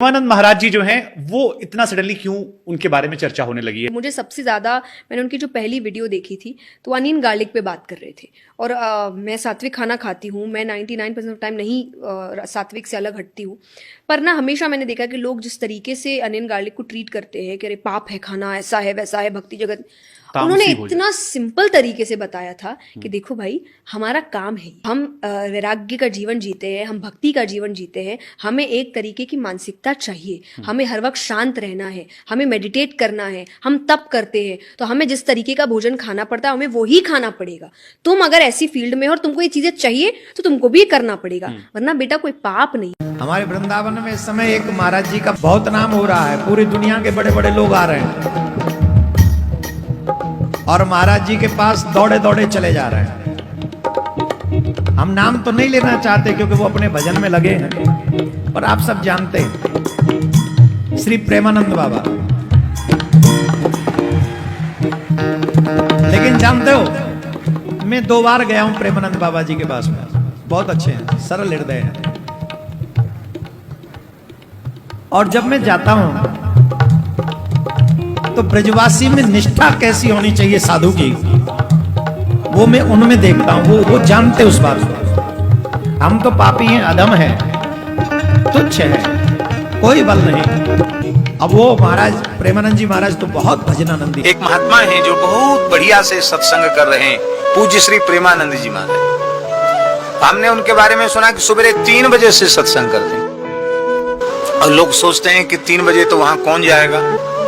प्रेमानंद महाराज जी जो हैं वो इतना सडनली क्यों उनके बारे में चर्चा होने लगी है? मुझे सबसे ज़्यादा मैंने उनकी जो पहली वीडियो देखी थी तो अनियन गार्लिक पे बात कर रहे थे और मैं सात्विक खाना खाती हूँ, मैं 99% ऑफ टाइम नहीं सात्विक से अलग हटती हूँ, पर ना हमेशा मैंने देखा कि लोग जिस तरीके से अनियन गार्लिक को ट्रीट करते हैं कि अरे पाप है खाना, ऐसा है वैसा है, भक्ति जगत, उन्होंने इतना सिंपल तरीके से बताया था कि देखो भाई, हमारा काम है, हम वैराग्य का जीवन जीते हैं, हम भक्ति का जीवन जीते हैं, हमें एक तरीके की मानसिकता चाहिए, हमें हर वक्त शांत रहना है, हमें मेडिटेट करना है, हम तप करते हैं तो हमें जिस तरीके का भोजन खाना पड़ता है हमें वो ही खाना पड़ेगा। तुम अगर ऐसी फील्ड में हो और तुमको ये चीजें चाहिए तो तुमको भी करना पड़ेगा, वरना बेटा कोई पाप नहीं। हमारे वृंदावन में इस समय एक महाराज जी का बहुत नाम हो रहा है, पूरी दुनिया के बड़े बड़े लोग आ रहे हैं और महाराज जी के पास दौड़े दौड़े चले जा रहे हैं। हम नाम तो नहीं लेना चाहते क्योंकि वो अपने भजन में लगे हैं, पर आप सब जानते हैं श्री प्रेमानंद बाबा। लेकिन जानते हो, मैं 2 बार गया हूं प्रेमानंद बाबा जी के पास में, बहुत अच्छे हैं, सरल हृदय हैं। और जब मैं जाता हूं तो ब्रजवासी में निष्ठा कैसी होनी चाहिए साधु की, वो मैं उनमें देखता हूं, वो जानते उस बात को। हम तो पापी हैं, अधम हैं, तुच्छ है, कोई बल नहीं। अब वो महाराज प्रेमानंद जी महाराज तो बहुत भजनानंदी। एक महात्मा है जो बहुत बढ़िया से सत्संग कर रहे हैं, पूज्य श्री प्रेमानंद जी महाराज। हमने उनके बारे में सुना कि सुबह 3 बजे से सत्संग करते हैं और लोग सोचते हैं कि 3 बजे तो वहां कौन जाएगा,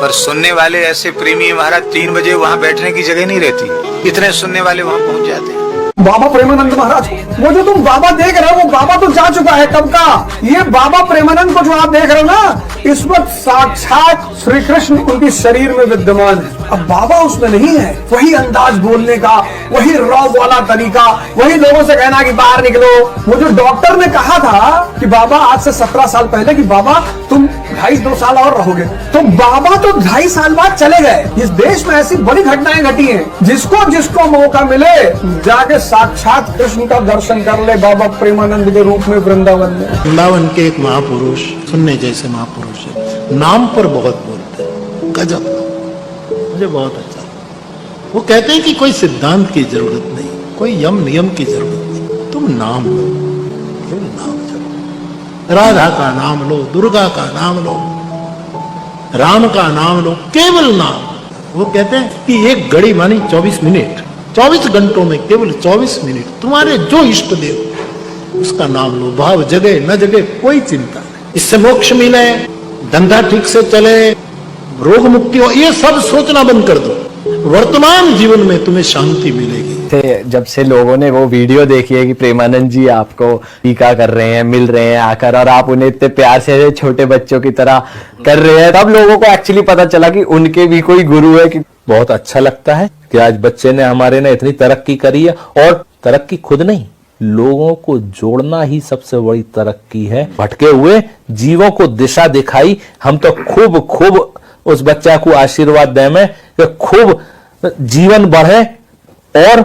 पर सुनने वाले ऐसे प्रेमी है महाराज, 3 बजे वहां बैठने की जगह नहीं रहती, इतने सुनने वाले वहां पहुंच जाते हैं। बाबा प्रेमानंद महाराज, वो जो तुम बाबा देख रहे हो वो बाबा तो जा चुका है कब का। ये बाबा प्रेमानंद को जो आप देख रहे हो ना, इस वक्त साक्षात श्री कृष्ण उनके शरीर में विद्यमान है। अब बाबा उसमें नहीं है, वही अंदाज बोलने का, वही रॉब वाला तरीका, वही लोगों से कहना कि बाहर निकलो। वो जो डॉक्टर ने कहा था कि बाबा आज से 17 साल पहले कि बाबा तुम 2.5-2 साल और रहोगे, तो बाबा तो 2.5 साल बाद चले गए। इस देश में ऐसी बड़ी घटनाएं घटी हैं, जिसको जिसको मौका मिले जाके साक्षात कृष्ण का दर्शन कर ले बाबा प्रेमानंद के रूप में वृंदावन में। वृंदावन के एक महापुरुष, सुनने जैसे महापुरुष है, नाम पर बहुत बोलते हैं, गजब, मुझे बहुत अच्छा। वो कहते हैं कि कोई सिद्धांत की जरूरत नहीं, कोई यम नियम की जरूरत नहीं, तुम नाम लो, तुम नाम चलो, राधा का नाम लो, दुर्गा का नाम लो, राम का नाम लो, केवल नाम। वो कहते हैं कि एक घड़ी मानी 24 मिनट, 24 घंटों में केवल 24 मिनट तुम्हारे जो इष्ट देव उसका नाम लो, भाव जगे न जगे कोई चिंता नहीं, इससे मोक्ष मिले, धंधा ठीक से चले, रोग मुक्ति हो, ये सब सोचना बंद कर दो, वर्तमान जीवन में तुम्हें शांति मिलेगी। जब से लोगों ने वो वीडियो देखी है कि प्रेमानंद जी आपको टीका कर रहे हैं, मिल रहे हैं आकर, और आप उन्हें इतने प्यार से छोटे बच्चों की तरह कर रहे हैं, तब लोगों को एक्चुअली पता चला कि उनके भी कोई गुरु है। कि बहुत अच्छा लगता है कि आज बच्चे ने हमारे ने इतनी तरक्की करी है, और तरक्की खुद नहीं, लोगों को जोड़ना ही सबसे बड़ी तरक्की है। भटके हुए जीवों को दिशा दिखाई। हम तो खूब उस बच्चा को आशीर्वाद दें में कि खूब जीवन बढ़े और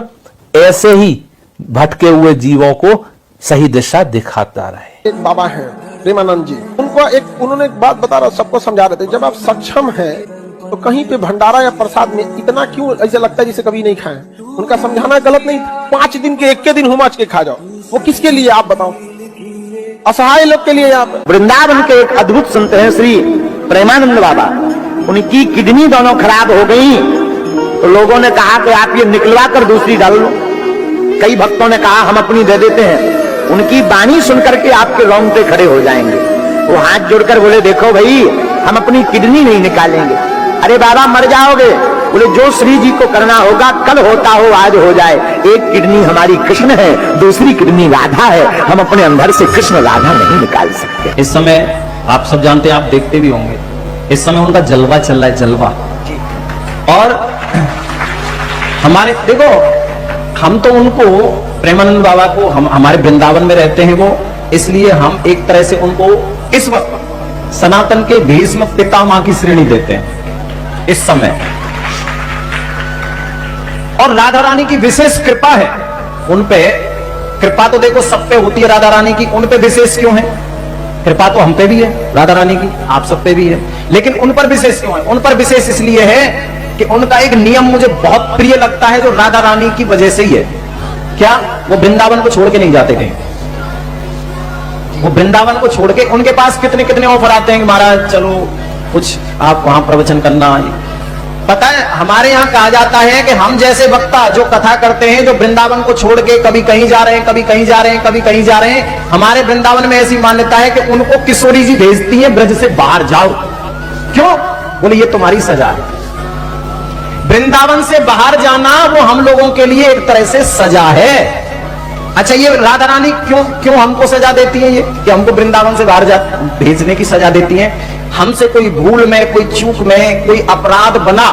ऐसे ही भटके हुए जीवों को सही दिशा दिखाता रहे। एक बाबा है प्रेमानंद जी, उन्होंने एक बात बता रहा, सबको समझा रहे थे, जब आप सक्षम है तो कहीं पे भंडारा या प्रसाद में इतना क्यों ऐसा लगता है जैसे कभी नहीं खाए। उनका समझाना गलत नहीं, 5 दिन के 1 दिन हुमाच के खा जाओ, वो किसके लिए आप बताओ, असहाय लोग के लिए। आप वृंदावन के एक अद्भुत संत हैं श्री प्रेमानंद बाबा, उनकी किडनी दोनों खराब हो गई तो लोगों ने कहा कि आप ये निकलवा कर दूसरी डाल लो। कई भक्तों ने कहा हम अपनी दे देते हैं। उनकी वाणी सुनकर के आपके रोंगटे खड़े हो जाएंगे। वो हाथ जोड़कर बोले देखो भाई, हम अपनी किडनी नहीं निकालेंगे। अरे बाबा मर जाओगे। बोले जो श्री जी को करना होगा कल होता हो आज हो जाए। एक किडनी हमारी कृष्ण है, दूसरी किडनी राधा है, हम अपने अंदर से कृष्ण राधा नहीं निकाल सकते। इस समय आप सब जानते हैं, आप देखते भी होंगे, इस समय उनका जलवा चल रहा है, जलवा। और हमारे देखो, हम तो उनको प्रेमानंद बाबा को, हम हमारे वृंदावन में रहते हैं वो, इसलिए हम एक तरह से उनको इस वक्त सनातन के भीष्म पितामह की श्रेणी देते हैं इस समय। और राधा रानी की विशेष कृपा है उन पे। कृपा तो देखो सब पे होती है, राधा रानी की उन पे विशेष क्यों है? कृपा तो हम पे भी है राधा रानी की, आप सब पे भी है, लेकिन उन पर विशेष क्यों है? उन पर विशेष इसलिए है कि उनका एक नियम मुझे बहुत प्रिय लगता है, जो राधा रानी की वजह से ही है। क्या? वो वृंदावन को छोड़ के नहीं जाते थे। वो वृंदावन को छोड़ के, उनके पास कितने कितने ऑफर आते हैं कि महाराज चलो कुछ आप वहां प्रवचन करना। पता है हमारे यहाँ कहा जाता है कि हम जैसे वक्ता जो कथा करते हैं, जो वृंदावन को छोड़ के कभी कहीं जा रहे हैं, कभी कहीं जा रहे हैं, कभी कहीं जा रहे हैं, हमारे वृंदावन में ऐसी मान्यता है कि उनको किशोरी जी भेजती है ब्रज से बाहर जाओ। क्यों? बोले ये तुम्हारी सजा है। वृंदावन से बाहर जाना वो हम लोगों के लिए एक तरह से सजा है। अच्छा, ये राधा रानी क्यों हमको सजा देती है? ये कि हमको वृंदावन से बाहर भेजने की सजा देती है। हमसे कोई भूल में, कोई चूक में, कोई अपराध बना,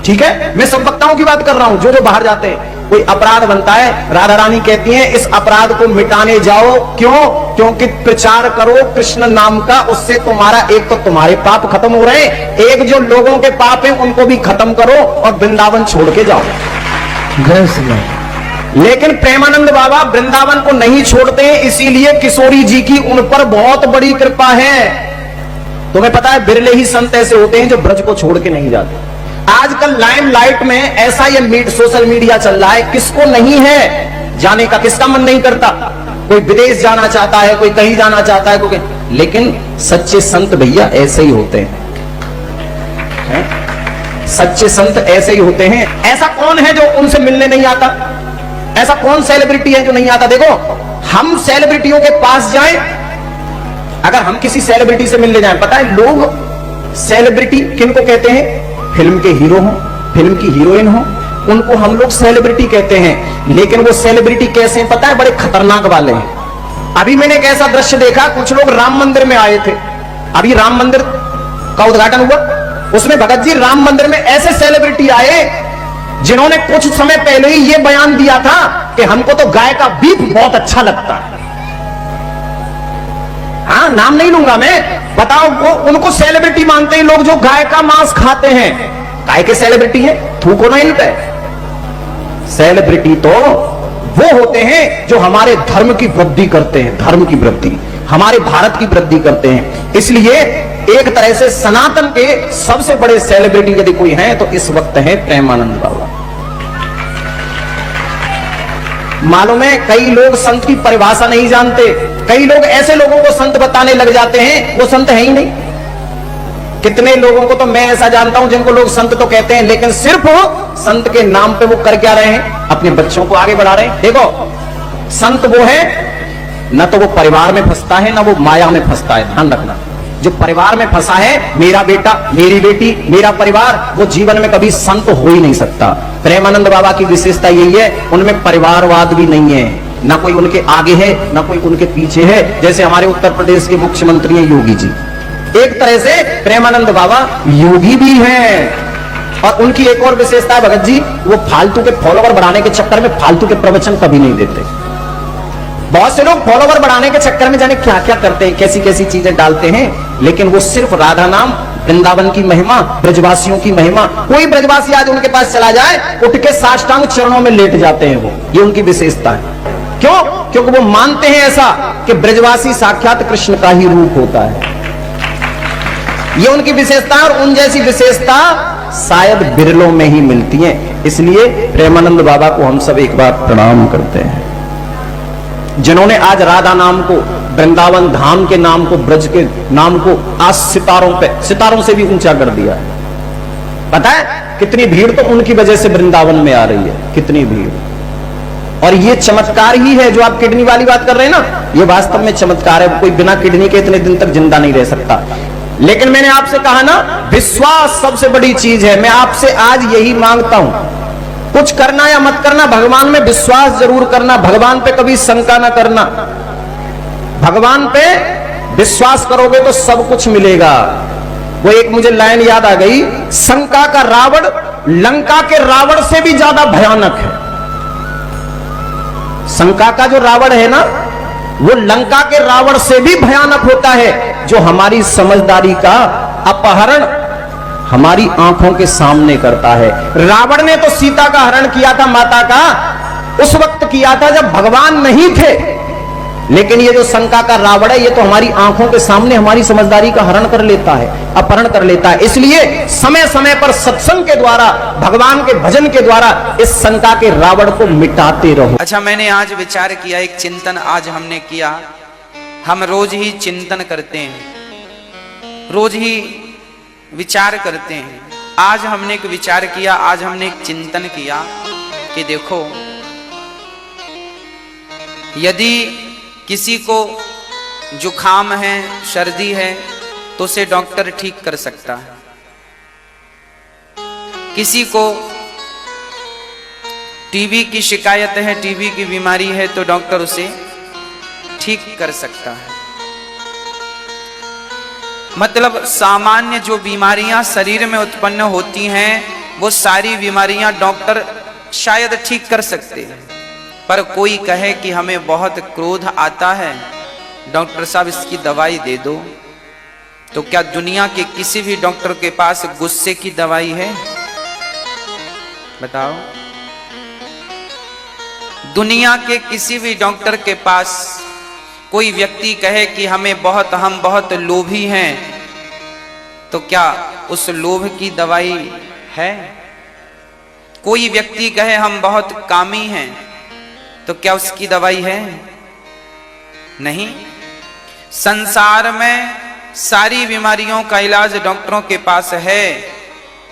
ठीक है, मैं सब वक्ताओं की बात कर रहा हूं, जो बाहर जाते हैं, कोई अपराध बनता है, राधा रानी कहती हैं इस अपराध को मिटाने जाओ। क्यों? क्योंकि प्रचार करो कृष्ण नाम का, उससे तुम्हारा एक तो तुम्हारे पाप खत्म हो रहे हैं, एक जो लोगों के पाप हैं उनको भी खत्म करो और वृंदावन छोड़ के जाओ। लेकिन प्रेमानंद बाबा वृंदावन को नहीं छोड़ते हैं, इसीलिए किशोरी जी की उन पर बहुत बड़ी कृपा है। तुम्हें पता है बिरले ही संत ऐसे होते हैं जो ब्रज को छोड़ के नहीं जाते। आजकल लाइमलाइट में ऐसा ये सोशल मीडिया चल रहा है, किसको नहीं है जाने का, किसका मन नहीं करता? कोई विदेश जाना चाहता है, कोई कहीं जाना चाहता है, कोई, लेकिन सच्चे संत भैया ऐसे ही होते हैं। सच्चे संत ऐसे ही होते हैं। ऐसा कौन है जो उनसे मिलने नहीं आता? ऐसा कौन सेलिब्रिटी है जो नहीं आता? देखो, हम सेलिब्रिटियों के पास जाएं, अगर हम किसी सेलिब्रिटी से मिलने जाएं, पता है लोग सेलिब्रिटी किनको कहते हैं? फिल्म के हीरो हो, फिल्म की हीरोइन हो, उनको हम लोग सेलिब्रिटी कहते हैं। लेकिन वो सेलिब्रिटी कैसे हैं पता है? बड़े खतरनाक वाले हैं। अभी मैंने एक ऐसा दृश्य देखा, कुछ लोग राम मंदिर में आए थे, अभी राम मंदिर का उद्घाटन हुआ, उसमें भगत जी राम मंदिर में ऐसे सेलिब्रिटी आए जिन्होंने कुछ समय पहले ही ये बयान दिया था कि हमको तो गाय का बीफ बहुत अच्छा लगता है। हाँ, नाम नहीं लूंगा मैं, बताओ वो उनको सेलिब्रिटी मानते हैं लोग जो गाय का मांस खाते हैं। गाय के सेलिब्रिटी है, थूको ना इन पे। सेलिब्रिटी तो वो होते हैं जो हमारे धर्म की वृद्धि करते हैं, धर्म की वृद्धि, हमारे भारत की वृद्धि करते हैं। इसलिए एक तरह से सनातन के सबसे बड़े सेलिब्रिटी यदि कोई है तो इस वक्त है प्रेमानंद बाबा। मालूम है कई लोग संत की परिभाषा नहीं जानते, कई लोग ऐसे लोगों को संत बताने लग जाते हैं वो संत है ही नहीं। कितने लोगों को तो मैं ऐसा जानता हूं जिनको लोग संत तो कहते हैं, लेकिन सिर्फ संत के नाम पे वो कर क्या रहे हैं? अपने बच्चों को आगे बढ़ा रहे हैं। देखो, संत वो है न तो वो परिवार में फंसता है ना वो माया में फंसता है। ध्यान रखना, जो परिवार में फंसा है, मेरा बेटा, मेरी बेटी, मेरा परिवार, वो जीवन में कभी संत हो ही नहीं सकता। प्रेमानंद बाबा की विशेषता यही है, उनमें परिवारवाद भी नहीं है, ना कोई उनके आगे है ना कोई उनके पीछे है। जैसे हमारे उत्तर प्रदेश के मुख्यमंत्री हैं योगी जी, एक तरह से प्रेमानंद बाबा योगी भी हैं। और उनकी एक और विशेषता है भगत जी, वो फालतू के फॉलोवर बढ़ाने के चक्कर में फालतू के प्रवचन कभी नहीं देते। बहुत से लोग फॉलोवर बढ़ाने के चक्कर में जाने क्या क्या करते हैं, कैसी कैसी चीजें डालते हैं, लेकिन वो सिर्फ राधा नाम, वृंदावन की महिमा, ब्रजवासियों की महिमा। कोई ब्रजवासी आज उनके पास चला जाए, उठ के साष्टांग चरणों में लेट जाते हैं वो, ये उनकी विशेषता है। क्यों? क्योंकि वो मानते हैं ऐसा कि ब्रजवासी साक्षात कृष्ण का ही रूप होता है। ये उनकी विशेषता, और उन जैसी विशेषता शायद बिरलों में ही मिलती है। इसलिए प्रेमानंद बाबा को हम सब एक बार प्रणाम करते हैं, जिन्होंने आज राधा नाम को, वृंदावन धाम के नाम को, ब्रज के नाम को आज सितारों से भी ऊंचा कर दिया है। पता है कितनी भीड़ तो उनकी वजह से वृंदावन में आ रही है, कितनी भीड़। और ये चमत्कार ही है जो आप किडनी वाली बात कर रहे हैं ना, ये वास्तव में चमत्कार है। कोई बिना किडनी के इतने दिन तक जिंदा नहीं रह सकता। लेकिन मैंने आपसे कहा ना, विश्वास सबसे बड़ी चीज है। मैं आपसे आज यही मांगता हूं, कुछ करना या मत करना, भगवान में विश्वास जरूर करना, भगवान पे कभी शंका ना करना। भगवान पे विश्वास करोगे तो सब कुछ मिलेगा। वो एक मुझे लाइन याद आ गई, शंका का रावण लंका के रावण से भी ज्यादा भयानक है। शंका का जो रावण है ना, वो लंका के रावण से भी भयानक होता है, जो हमारी समझदारी का अपहरण हमारी आंखों के सामने करता है। रावण ने तो सीता का हरण किया था, माता का, उस वक्त किया था जब भगवान नहीं थे। लेकिन ये जो शंका का रावण है, ये तो हमारी आंखों के सामने हमारी समझदारी का हरण कर लेता है, अपहरण कर लेता है। इसलिए समय समय पर सत्संग के द्वारा, भगवान के भजन के द्वारा इस शंका के रावण को मिटाते रहो। अच्छा, मैंने आज विचार किया, एक चिंतन आज हमने किया। हम रोज ही चिंतन करते हैं, रोज ही विचार करते हैं। आज हमने एक विचार किया, आज हमने एक चिंतन किया कि देखो, यदि किसी को जुखाम है, सर्दी है, तो उसे डॉक्टर ठीक कर सकता है। किसी को टीबी की शिकायत है, टीबी की बीमारी है, तो डॉक्टर उसे ठीक कर सकता है। मतलब सामान्य जो बीमारियां शरीर में उत्पन्न होती हैं, वो सारी बीमारियां डॉक्टर शायद ठीक कर सकते हैं। पर कोई कहे कि हमें बहुत क्रोध आता है, डॉक्टर साहब इसकी दवाई दे दो, तो क्या दुनिया के किसी भी डॉक्टर के पास गुस्से की दवाई है? बताओ। दुनिया के किसी भी डॉक्टर के पास कोई व्यक्ति कहे कि हम बहुत लोभी हैं, तो क्या उस लोभ की दवाई है? कोई व्यक्ति कहे हम बहुत कामी हैं, तो क्या उसकी दवाई है? नहीं। संसार में सारी बीमारियों का इलाज डॉक्टरों के पास है,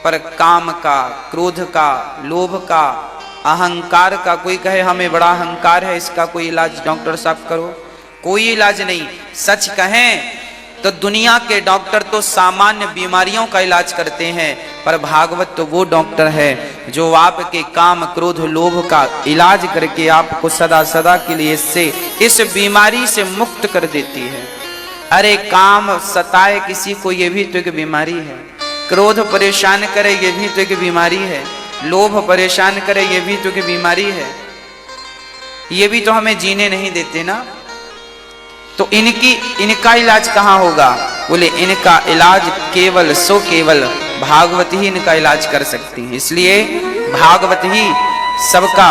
पर काम का, क्रोध का, लोभ का, अहंकार का, कोई कहे हमें बड़ा अहंकार है, इसका कोई इलाज डॉक्टर साहब करो, कोई इलाज नहीं। सच कहें तो दुनिया के डॉक्टर तो सामान्य बीमारियों का इलाज करते हैं, पर भागवत तो वो डॉक्टर है जो आपके काम, क्रोध, लोभ का इलाज करके आपको सदा सदा के लिए इस बीमारी से मुक्त कर देती है। अरे काम सताए किसी को, ये भी तो एक बीमारी है। क्रोध परेशान करे, ये भी तो एक बीमारी है। लोभ परेशान करे, ये भी तो एक बीमारी है। ये भी तो हमें जीने नहीं देते ना। तो इनका इलाज कहाँ होगा? बोले इनका इलाज केवल केवल भागवत ही इनका इलाज कर सकती है। इसलिए भागवत ही सबका